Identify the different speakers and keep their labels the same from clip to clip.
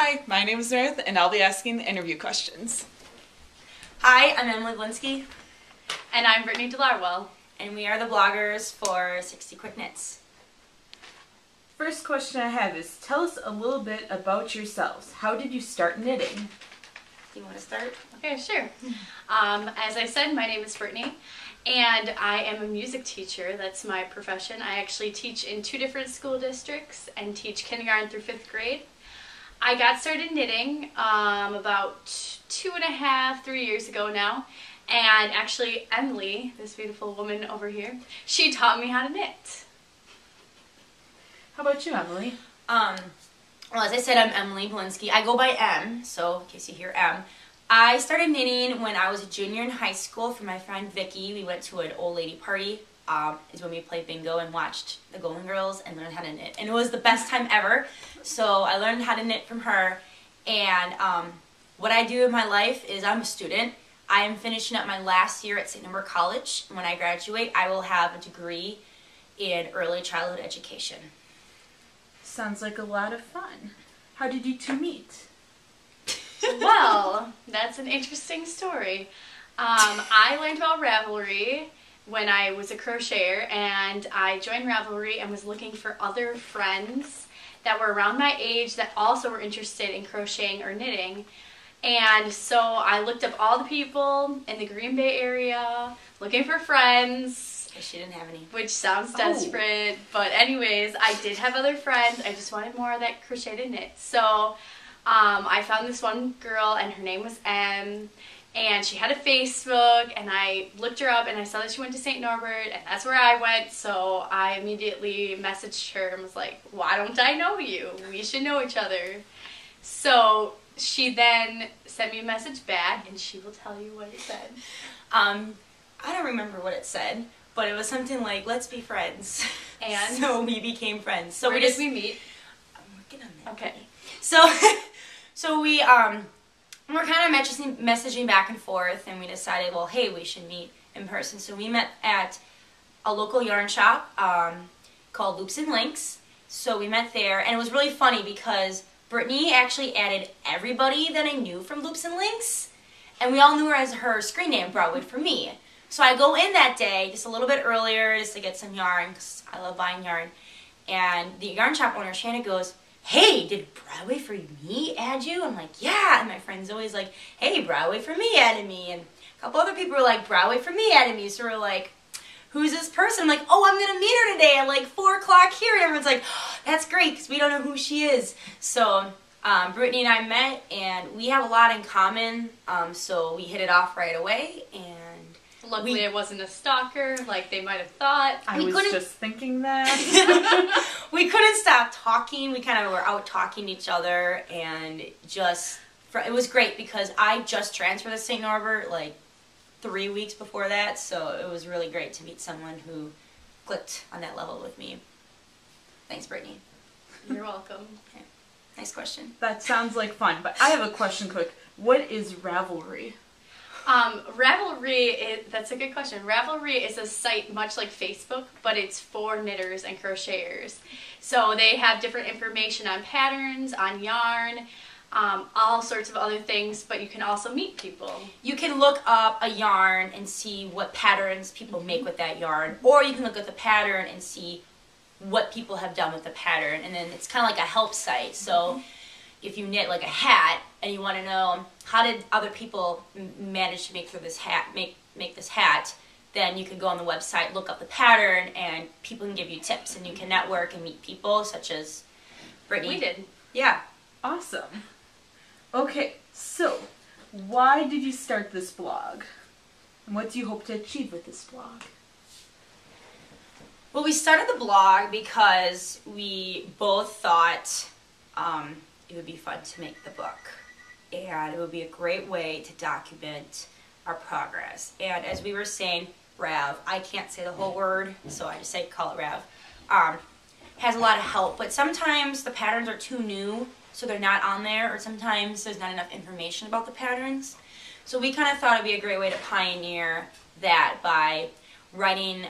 Speaker 1: Hi, my name is Ruth, and I'll be asking the interview questions.
Speaker 2: Hi, I'm Emily Blinsky.
Speaker 3: And I'm Brittany Delarwell.
Speaker 2: And we are the bloggers for 60 Quick Knits.
Speaker 1: First question I have is, tell us a little bit about yourselves. How did you start knitting?
Speaker 2: Do you want to start?
Speaker 3: Okay, sure. As I said, my name is Brittany, and I am a music teacher. That's my profession. I actually teach in 2 different school districts and teach kindergarten through 5th grade. I got started knitting about 2.5, 3 years ago now. And actually, Emily, this beautiful woman over here, she taught me how to knit.
Speaker 1: How about you, Emily?
Speaker 2: Well, as I said, I'm Emily Blinsky. I go by Em, so in case you hear Em. I started knitting when I was a junior in high school for my friend Vicky. We went to an old lady party. Is when we played bingo and watched the Golden Girls and learned how to knit. And it was the best time ever. So I learned how to knit from her. And what I do in my life is I'm a student. I am finishing up my last year at St. Norbert College. When I graduate, I will have a degree in early childhood education.
Speaker 1: Sounds like a lot of fun. How did you two meet?
Speaker 3: Well, that's an interesting story. I learned about Ravelry when I was a crocheter, and I joined Ravelry and was looking for other friends that were around my age that also were interested in crocheting or knitting. And so I looked up all the people in the Green Bay area looking for friends.
Speaker 2: She didn't have any.
Speaker 3: Which sounds desperate, but anyways, I did have other friends. I just wanted more of that crochet to knit. So I found this one girl, and her name was Em. And she had a Facebook, and I looked her up, and I saw that she went to St. Norbert, and that's where I went, so I immediately messaged her and was like, why don't I know you? We should know each other. So she then sent me a message back, and she will tell you what it said.
Speaker 2: I don't remember what it said, but it was something like, let's be friends.
Speaker 3: And?
Speaker 2: So we became friends. So
Speaker 3: where did we meet?
Speaker 2: I'm working on that.
Speaker 3: Okay.
Speaker 2: So we, we're kind of messaging back and forth, and we decided, well, hey, we should meet in person. So we met at a local yarn shop called Loops and Links. So we met there, and it was really funny because Brittany actually added everybody that I knew from Loops and Links, and we all knew her as her screen name, Broadwood, for me. So I go in that day just a little bit earlier just to get some yarn, because I love buying yarn, and the yarn shop owner, Shanna, goes, hey, did Broadway for me add you? I'm like, yeah. And my friend's always like, hey, Broadway for me added me. And a couple other people were like, Broadway for me added me. So we're like, who's this person? I'm like, oh, I'm going to meet her today at like 4 o'clock here. And everyone's like, oh, that's great because we don't know who she is. So Brittany and I met, and we have a lot in common. So we hit it off right away. And
Speaker 3: luckily, it wasn't a stalker like they might have thought.
Speaker 1: I was just thinking that.
Speaker 2: We couldn't stop talking. We kind of were out talking to each other, and just, it was great because I just transferred to St. Norbert like 3 weeks before that, so it was really great to meet someone who clicked on that level with me. Thanks, Brittany.
Speaker 3: You're welcome.
Speaker 2: Okay. Nice question.
Speaker 1: That sounds like fun, but I have a question quick. What is Ravelry?
Speaker 3: Ravelry, that's a good question. Ravelry is a site much like Facebook, but it's for knitters and crocheters. So they have different information on patterns, on yarn, all sorts of other things, but you can also meet people.
Speaker 2: You can look up a yarn and see what patterns people make with that yarn, or you can look at the pattern and see what people have done with the pattern, and then it's kind of like a help site. So if you knit like a hat and you want to know how did other people manage to make this hat, then you can go on the website, look up the pattern, and people can give you tips, and you can network and meet people such as Brittany.
Speaker 3: We did.
Speaker 2: Yeah.
Speaker 1: Awesome. Okay, so why did you start this blog? And what do you hope to achieve with this blog?
Speaker 2: Well, we started the blog because we both thought it would be fun to make the book, and it would be a great way to document our progress. And as we were saying, Rav, I can't say the whole word, so I just say call it Rav, has a lot of help, but sometimes the patterns are too new, so they're not on there, or sometimes there's not enough information about the patterns. So we kind of thought it would be a great way to pioneer that by writing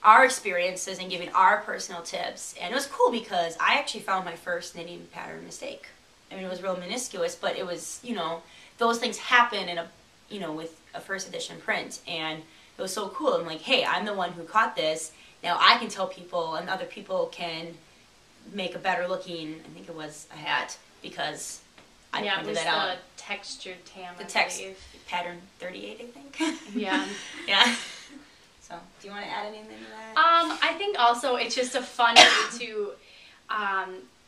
Speaker 2: our experiences and giving our personal tips. And it was cool because I actually found my first knitting pattern mistake. I mean, it was real minuscule, but it was, you know, those things happen in a, you know, with a first edition print, and it was so cool. I'm like, hey, I'm the one who caught this. Now I can tell people, and other people can make a better looking, I think it was a hat, because I pointed that out.
Speaker 3: Yeah, it was the textured tam,
Speaker 2: the text pattern 38, I think.
Speaker 3: Yeah.
Speaker 2: Yeah. So, do you want to add anything to that?
Speaker 3: I think also it's just a fun way to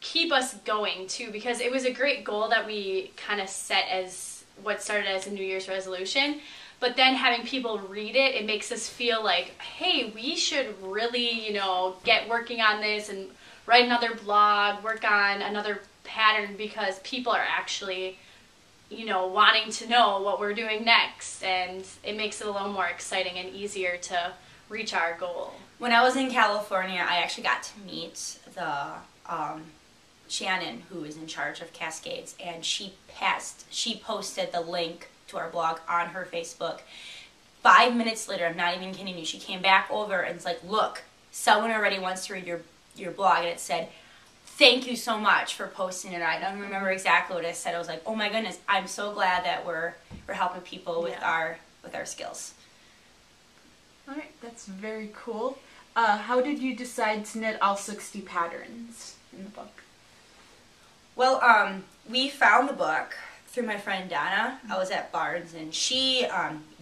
Speaker 3: keep us going too, because it was a great goal that we kind of set as what started as a New Year's resolution. But then having people read it, it makes us feel like, hey, we should really, you know, get working on this and write another blog, work on another pattern, because people are actually, you know, wanting to know what we're doing next, and it makes it a little more exciting and easier to reach our goal.
Speaker 2: When I was in California, I actually got to meet the Shannon, who is in charge of Cascades, and she posted the link to our blog on her Facebook. 5 minutes later, I'm not even kidding you, she came back over and it's like, look, someone already wants to read your blog, and it said, thank you so much for posting it. I don't remember exactly what I said. I was like, oh my goodness, I'm so glad that we're helping people with our skills.
Speaker 1: All right, that's very cool. How did you decide to knit all 60 patterns in the book?
Speaker 2: Well, we found the book through my friend Donna. I was at Barnes, and she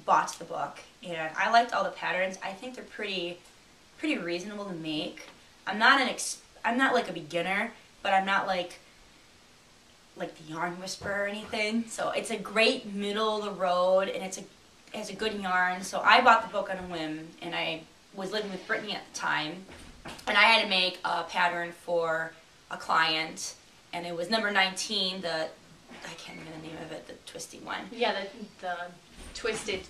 Speaker 2: bought the book, and I liked all the patterns. I think they're pretty reasonable to make. I'm not like a beginner, but I'm not like the yarn whisperer or anything. So it's a great middle of the road, and it has a good yarn. So I bought the book on a whim, and I was living with Brittany at the time, and I had to make a pattern for a client, and it was number 19. I can't remember the name of it, the twisty one.
Speaker 3: Yeah, the twisted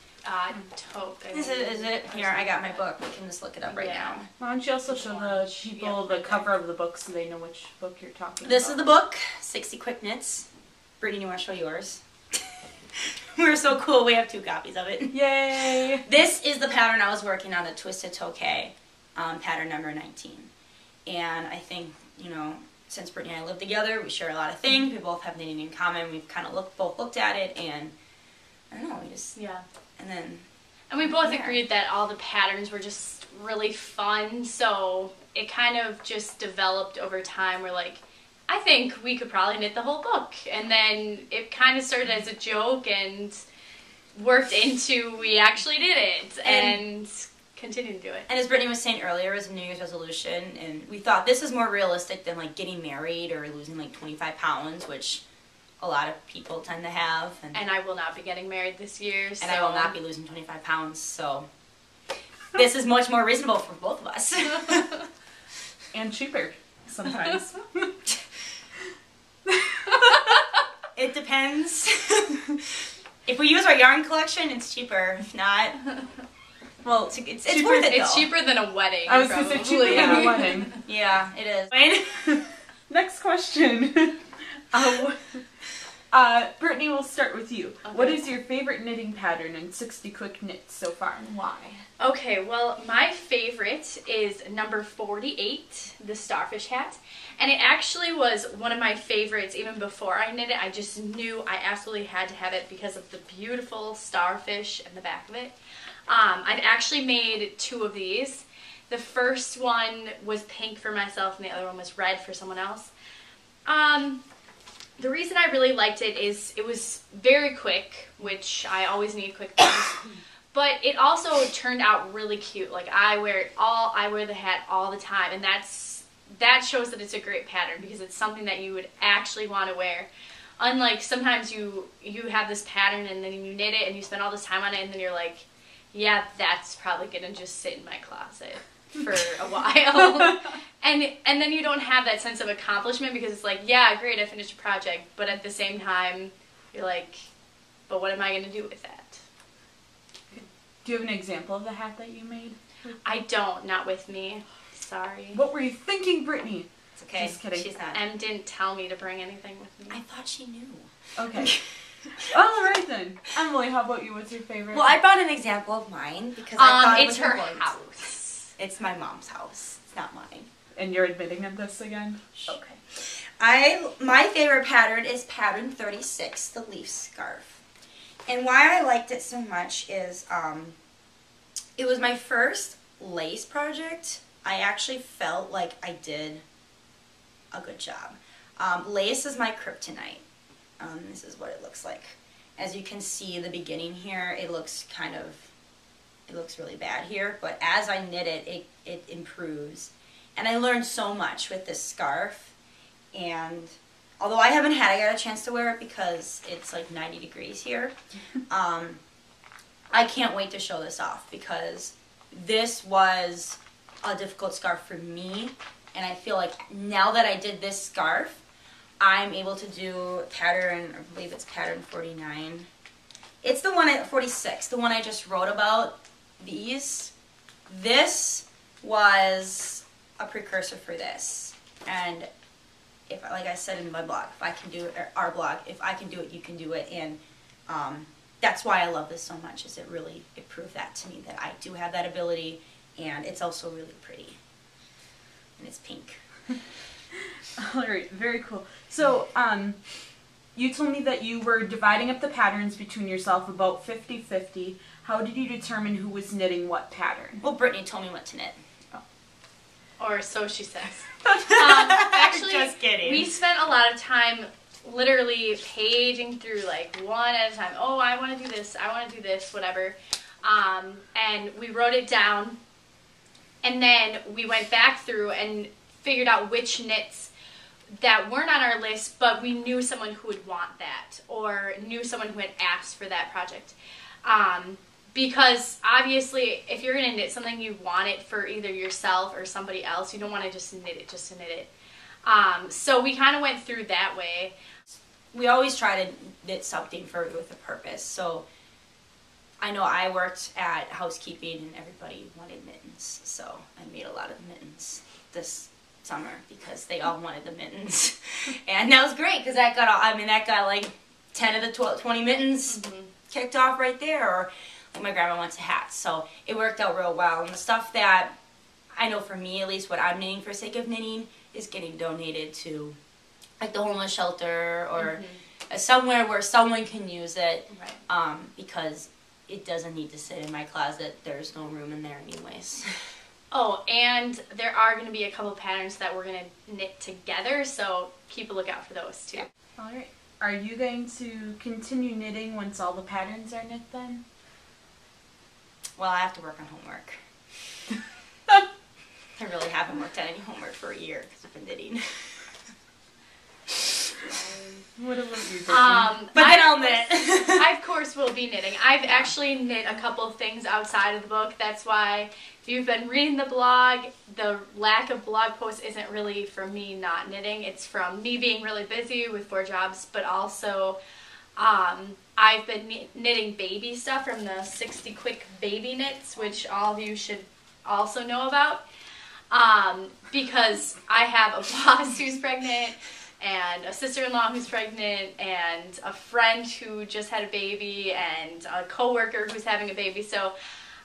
Speaker 3: taupe.
Speaker 2: Is it? Here, I got my book. We can just look it up right now.
Speaker 1: Why don't you also show the people the cover of the book so they know which book you're talking about?
Speaker 2: This is the book, 60 Quick Knits. Brittany, you want to show yours? We're so cool. We have 2 copies of it.
Speaker 1: Yay!
Speaker 2: This is the pattern I was working on, the Twisted Tokay, pattern number 19. And I think, you know, since Brittany and I live together, we share a lot of things. We both have knitting in common. We've kind of both looked at it, and I don't know, we just...
Speaker 3: Yeah.
Speaker 2: And
Speaker 3: we both agreed that all the patterns were just really fun, so it kind of just developed over time. We're like, I think we could probably knit the whole book. And then it kind of started as a joke and worked into we actually did it and continued to do it.
Speaker 2: And as Brittany was saying earlier, it was a New Year's resolution, and we thought this is more realistic than like getting married or losing like 25 pounds, which a lot of people tend to have.
Speaker 3: And I will not be getting married this year.
Speaker 2: And I will not be losing 25 pounds, so this is much more reasonable for both of us.
Speaker 1: And cheaper, sometimes.
Speaker 2: It depends. If we use our yarn collection, it's cheaper. If not,
Speaker 1: well,
Speaker 2: it's worth it,
Speaker 3: It's cheaper than a wedding.
Speaker 1: I was going to say cheaper than a wedding.
Speaker 2: Yeah, it is.
Speaker 1: Next question. Brittany, we'll start with you. Okay. What is your favorite knitting pattern in 60 Quick Knits so far, and why?
Speaker 3: Okay, well, my favorite is number 48, the starfish hat. And it actually was one of my favorites even before I knit it. I just knew I absolutely had to have it because of the beautiful starfish in the back of it. I've actually made 2 of these. The first one was pink for myself and the other one was red for someone else. The reason I really liked it is it was very quick, which I always need quick things, but it also turned out really cute. Like I wear the hat all the time, and that shows that it's a great pattern because it's something that you would actually want to wear. Unlike sometimes you have this pattern and then you knit it and you spend all this time on it and then you're like, yeah, that's probably gonna just sit in my closet for a while. And then you don't have that sense of accomplishment because it's like, yeah, great, I finished a project, but at the same time, you're like, but what am I going to do with that?
Speaker 1: Do you have an example of the hat that you made?
Speaker 3: I don't, not with me. Sorry.
Speaker 1: What were you thinking, Brittany?
Speaker 2: It's okay.
Speaker 1: Just kidding.
Speaker 2: She's not.
Speaker 3: Em didn't tell me to bring anything with me.
Speaker 2: I thought she knew.
Speaker 1: Okay. All right then. Emily, how about you? What's your favorite?
Speaker 2: Well, I brought an example of mine because I thought it was
Speaker 3: her
Speaker 2: important.
Speaker 3: house.
Speaker 2: It's my mom's house. It's not mine.
Speaker 1: And you're admitting of this again?
Speaker 2: Okay. My favorite pattern is pattern 36, the leaf scarf. And why I liked it so much is it was my first lace project. I actually felt like I did a good job. Lace is my kryptonite. This is what it looks like. As you can see, the beginning here, it looks really bad here, but as I knit it, it improves. And I learned so much with this scarf, and although I got a chance to wear it because it's like 90 degrees here, I can't wait to show this off because this was a difficult scarf for me, and I feel like now that I did this scarf, I'm able to do pattern, I believe it's pattern 49. It's the one at 46, the one I just wrote about, these. This was a precursor for this, and if, like I said in my blog, if I can do it, or our blog, if I can do it, you can do it, and that's why I love this so much, is it proved that to me, that I do have that ability, and it's also really pretty, and it's pink.
Speaker 1: Alright, very cool. So, you told me that you were dividing up the patterns between yourself about 50-50. How did you determine who was knitting what pattern?
Speaker 2: Well, Brittany told me what to knit.
Speaker 1: Oh.
Speaker 3: Or so she says. Actually,
Speaker 2: just kidding.
Speaker 3: We spent a lot of time literally paging through, like, one at a time. Oh, I want to do this, I want to do this, whatever. And we wrote it down, and then we went back through and figured out which knits that weren't on our list, but we knew someone who would want that, or knew someone who had asked for that project. Because obviously, if you're going to knit something, you want it for either yourself or somebody else. You don't want to just knit it just to knit it. So we kind of went through that way.
Speaker 2: We always try to knit something with a purpose. So I know I worked at housekeeping and everybody wanted mittens. So I made a lot of mittens this summer because they all wanted the mittens. And that was great because that got like 10 of the 20 mittens kicked off right there. Or like my grandma wants a hat. So it worked out real well. And the stuff that I know for me, at least what I'm knitting for sake of knitting, is getting donated to like the homeless shelter or somewhere where someone can use it, because it doesn't need to sit in my closet. There's no room in there anyways.
Speaker 3: Oh, and there are going to be a couple patterns that we're going to knit together, so keep a lookout for those too.
Speaker 1: Alright. Are you going to continue knitting once all the patterns are knit then?
Speaker 2: Well, I have to work on homework. I really haven't worked on any homework for a year because I've been knitting.
Speaker 1: What about you, Brittany?
Speaker 2: But then I'll knit.
Speaker 3: I, of course, will be knitting. I've actually knit a couple of things outside of the book. That's why, if you've been reading the blog, the lack of blog posts isn't really from me not knitting. It's from me being really busy with 4 jobs, but also I've been knitting baby stuff from the 60 Quick Baby Knits, which all of you should also know about, because I have a boss who's pregnant, and a sister-in-law who's pregnant, and a friend who just had a baby, and a coworker who's having a baby. So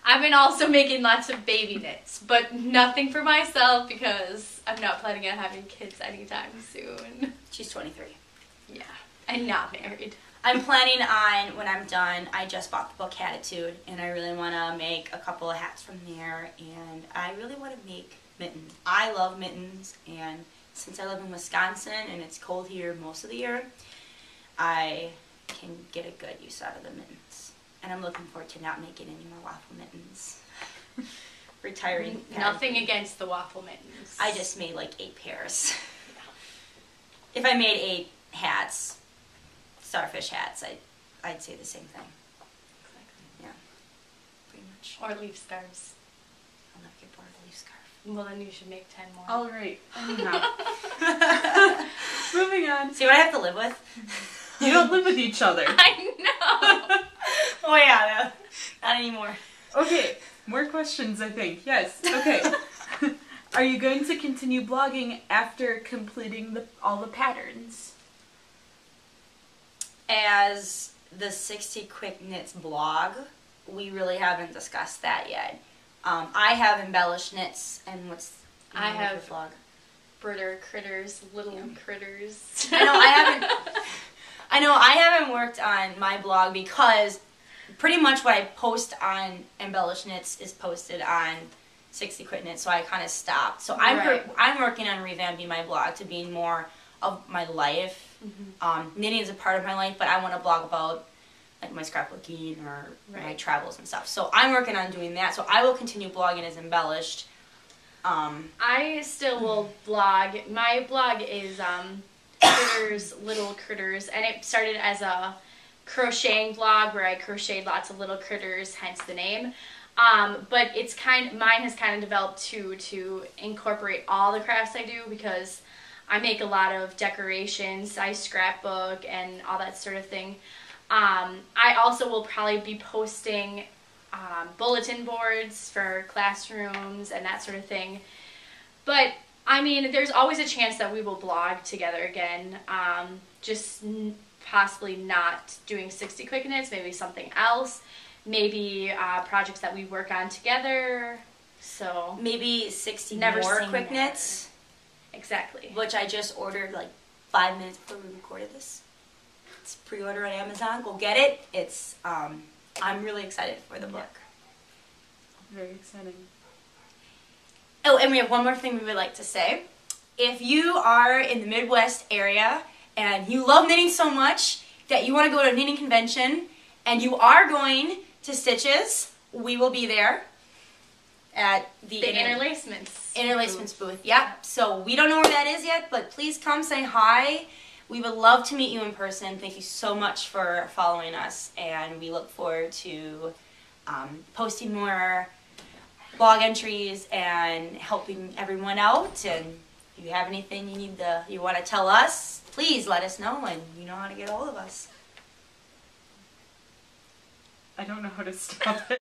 Speaker 3: I've been also making lots of baby knits, but nothing for myself because I'm not planning on having kids anytime soon.
Speaker 2: She's 23.
Speaker 3: Yeah, and not married.
Speaker 2: I'm planning on, when I'm done, I just bought the book Attitude, and I really want to make a couple of hats from there, and I really want to make mittens. I love mittens, and since I live in Wisconsin and it's cold here most of the year, I can get a good use out of the mittens. And I'm looking forward to not making any more waffle mittens. Retiring.
Speaker 3: Nothing against the waffle mittens.
Speaker 2: I just made like 8 pairs. Yeah. If I made 8 hats, starfish hats, I'd say the same thing. Exactly. Yeah, pretty much.
Speaker 3: Or leaf scarves.
Speaker 2: I'll never get bored of a leaf scarf.
Speaker 3: Well, then you should make 10 more.
Speaker 1: Alright, anyhow. Moving on.
Speaker 2: See what I have to live with?
Speaker 1: You don't live with each other.
Speaker 3: I know!
Speaker 2: Oh yeah, no, not anymore.
Speaker 1: Okay, more questions I think. Yes, okay. Are you going to continue blogging after completing all the patterns?
Speaker 2: As the 60 Quick Knits blog, we really haven't discussed that yet. I have embellished knits, and what's the name of your blog?
Speaker 3: critters, little critters.
Speaker 2: I know I haven't worked on my blog because pretty much what I post on Embellish Knits is posted on 60 Quit Knits, so I kind of stopped. So I'm working on revamping my blog to be more of my life. Knitting is a part of my life, but I want to blog about like my scrapbooking or my travels and stuff. So I'm working on doing that. So I will continue blogging as Embellished.
Speaker 3: I still will blog. My blog is Critters, Little Critters, and it started as a crocheting blog where I crocheted lots of little critters, hence the name. But mine has kind of developed to incorporate all the crafts I do, because I make a lot of decorations, I scrapbook and all that sort of thing. I also will probably be posting bulletin boards for classrooms and that sort of thing. But I mean, there's always a chance that we will blog together again. Just possibly not doing 60 Quick Knits, maybe something else. Maybe projects that we work on together. So
Speaker 2: maybe 60
Speaker 3: never
Speaker 2: more Quick Knits.
Speaker 3: Exactly.
Speaker 2: Which I just ordered like 5 minutes before we recorded this. It's pre-order on Amazon. Go get it. It's I'm really excited for the book.
Speaker 1: Very exciting.
Speaker 2: Oh, and we have one more thing we would like to say. If you are in the Midwest area and you love knitting so much that you want to go to a knitting convention and you are going to Stitches, we will be there at the Interlacements booth. Yep. So we don't know where that is yet, but please come say hi. We would love to meet you in person. Thank you so much for following us, and we look forward to posting more blog entries and helping everyone out. And if you have anything you want to tell us, please let us know, and you know how to get a hold of us.
Speaker 1: I don't know how to stop it.